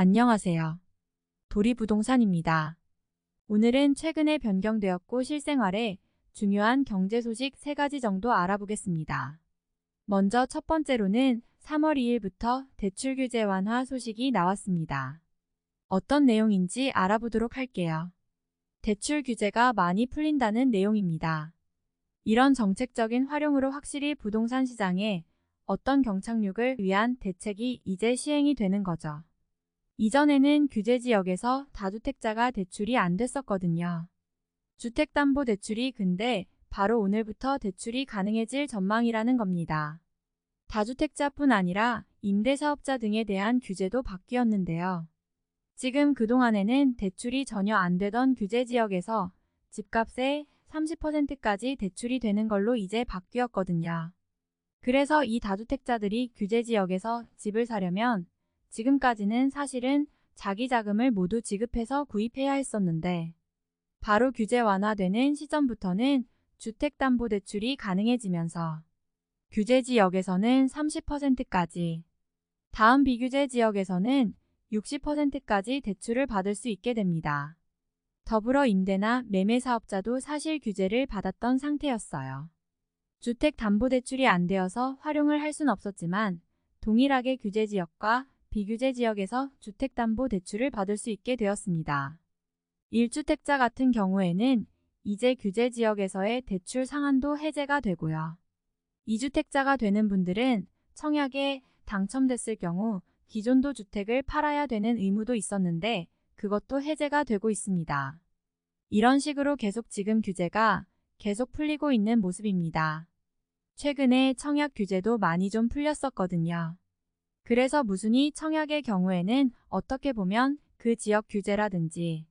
안녕하세요. 도리부동산입니다. 오늘은 최근에 변경되었고 실생활에 중요한 경제 소식 3가지 정도 알아보겠습니다. 먼저 첫 번째로는 3월 2일부터 대출 규제 완화 소식이 나왔습니다. 어떤 내용인지 알아보도록 할게요. 대출 규제가 많이 풀린다는 내용입니다. 이런 정책적인 활용으로 확실히 부동산 시장에 어떤 경착륙을 위한 대책이 이제 시행이 되는 거죠. 이전에는 규제 지역에서 다주택자가 대출이 안 됐었거든요. 주택담보대출이 근데 바로 오늘부터 대출이 가능해질 전망이라는 겁니다. 다주택자뿐 아니라 임대사업자 등에 대한 규제도 바뀌었는데요. 지금 그동안에는 대출이 전혀 안 되던 규제 지역에서 집값의 30%까지 대출이 되는 걸로 이제 바뀌었거든요. 그래서 이 다주택자들이 규제 지역에서 집을 사려면 지금까지는 사실은 자기 자금을 모두 지급해서 구입해야 했었는데 바로 규제 완화되는 시점부터는 주택담보대출이 가능해지면서 규제 지역에서는 30%까지, 다음 비규제 지역에서는 60%까지 대출을 받을 수 있게 됩니다. 더불어 임대나 매매사업자도 사실 규제를 받았던 상태였어요. 주택담보대출이 안 되어서 활용을 할 순 없었지만 동일하게 규제 지역과 비규제 지역에서 주택담보대출을 받을 수 있게 되었습니다. 1주택자 같은 경우에는 이제 규제 지역에서의 대출 상한도 해제가 되고요. 2주택자가 되는 분들은 청약에 당첨됐을 경우 기존도 주택을 팔아야 되는 의무도 있었는데 그것도 해제가 되고 있습니다. 이런 식으로 계속 지금 규제가 계속 풀리고 있는 모습입니다. 최근에 청약 규제도 많이 좀 풀렸었거든요. 그래서 무순위 청약의 경우에는 어떻게 보면 그 지역 규제라든지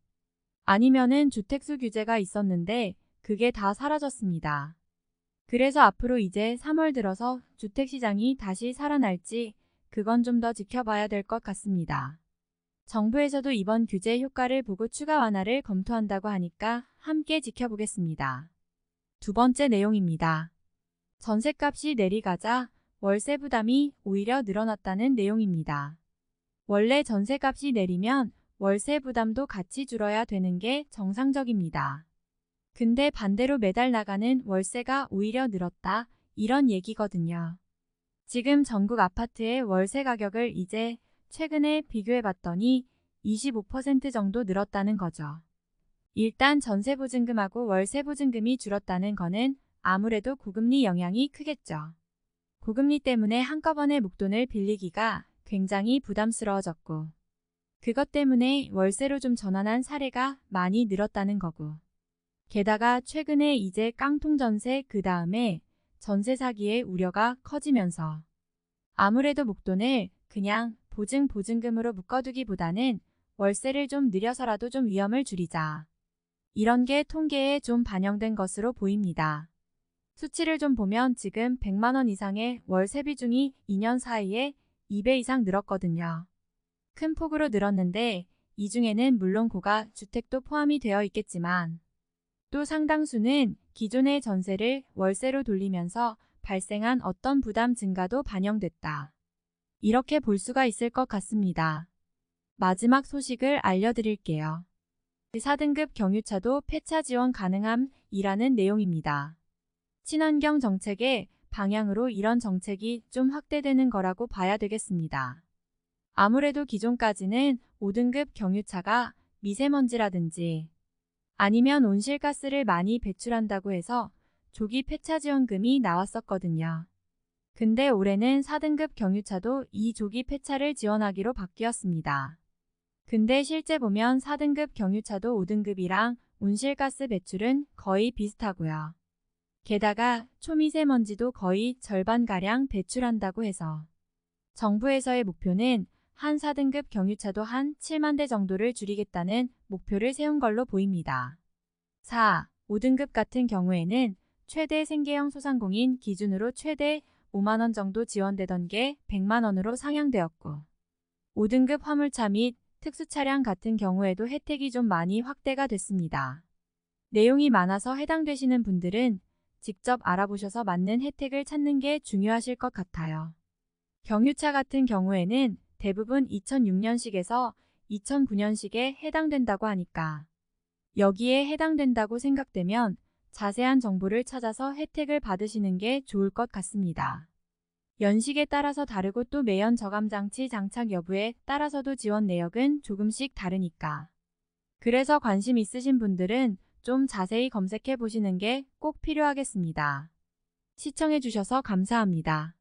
아니면은 주택수 규제가 있었는데 그게 다 사라졌습니다. 그래서 앞으로 이제 3월 들어서 주택시장이 다시 살아날지 그건 좀 더 지켜봐야 될 것 같습니다. 정부에서도 이번 규제 효과를 보고 추가 완화를 검토한다고 하니까 함께 지켜보겠습니다. 두 번째 내용입니다. 전셋값이 내리가자 월세 부담이 오히려 늘어났다는 내용입니다. 원래 전셋값이 내리면 월세 부담도 같이 줄어야 되는 게 정상적입니다. 근데 반대로 매달 나가는 월세가 오히려 늘었다, 이런 얘기거든요. 지금 전국 아파트의 월세 가격을 이제 최근에 비교해 봤더니 25% 정도 늘었다는 거죠. 일단 전세보증금하고 월세보증금이 줄었다는 거는 아무래도 고금리 영향이 크겠죠. 고금리 때문에 한꺼번에 목돈을 빌리기가 굉장히 부담스러워졌고 그것 때문에 월세로 좀 전환한 사례가 많이 늘었다는 거고 게다가 최근에 이제 깡통전세 그 다음에 전세 사기의 우려가 커지면서 아무래도 목돈을 그냥 보증금으로 묶어두기보다는 월세를 좀 늘려서라도 좀 위험을 줄이자. 이런 게 통계에 좀 반영된 것으로 보입니다. 수치를 좀 보면 지금 100만 원 이상의 월세 비중이 2년 사이에 2배 이상 늘었거든요. 큰 폭으로 늘었는데 이 중에는 물론 고가 주택도 포함이 되어 있겠지만 또 상당수는 기존의 전세를 월세로 돌리면서 발생한 어떤 부담 증가도 반영됐다. 이렇게 볼 수가 있을 것 같습니다. 마지막 소식을 알려드릴게요. 4등급 경유차도 폐차 지원 가능함이라는 내용입니다. 친환경 정책의 방향으로 이런 정책이 좀 확대되는 거라고 봐야 되겠습니다. 아무래도 기존까지는 5등급 경유차가 미세먼지라든지 아니면 온실가스를 많이 배출한다고 해서 조기 폐차 지원금이 나왔었거든요. 근데 올해는 4등급 경유차도 이 조기 폐차를 지원하기로 바뀌었습니다. 근데 실제 보면 4등급 경유차도 5등급이랑 온실가스 배출은 거의 비슷하고요. 게다가 초미세먼지도 거의 절반가량 배출한다고 해서 정부에서의 목표는 한 4등급 경유차도 한 7만 대 정도를 줄이겠다는 목표를 세운 걸로 보입니다. 4, 5등급 같은 경우에는 최대 생계형 소상공인 기준으로 최대 5만 원 정도 지원되던 게 100만 원으로 상향되었고 5등급 화물차 및 특수차량 같은 경우에도 혜택이 좀 많이 확대가 됐습니다. 내용이 많아서 해당되시는 분들은 직접 알아보셔서 맞는 혜택을 찾는 게 중요하실 것 같아요. 경유차 같은 경우에는 대부분 2006년식에서 2009년식에 해당된다고 하니까 여기에 해당된다고 생각되면 자세한 정보를 찾아서 혜택을 받으시는 게 좋을 것 같습니다. 연식에 따라서 다르고 또 매연 저감장치 장착 여부에 따라서도 지원 내역은 조금씩 다르니까. 그래서 관심 있으신 분들은 좀 자세히 검색해 보시는 게 꼭 필요하겠습니다. 시청해 주셔서 감사합니다.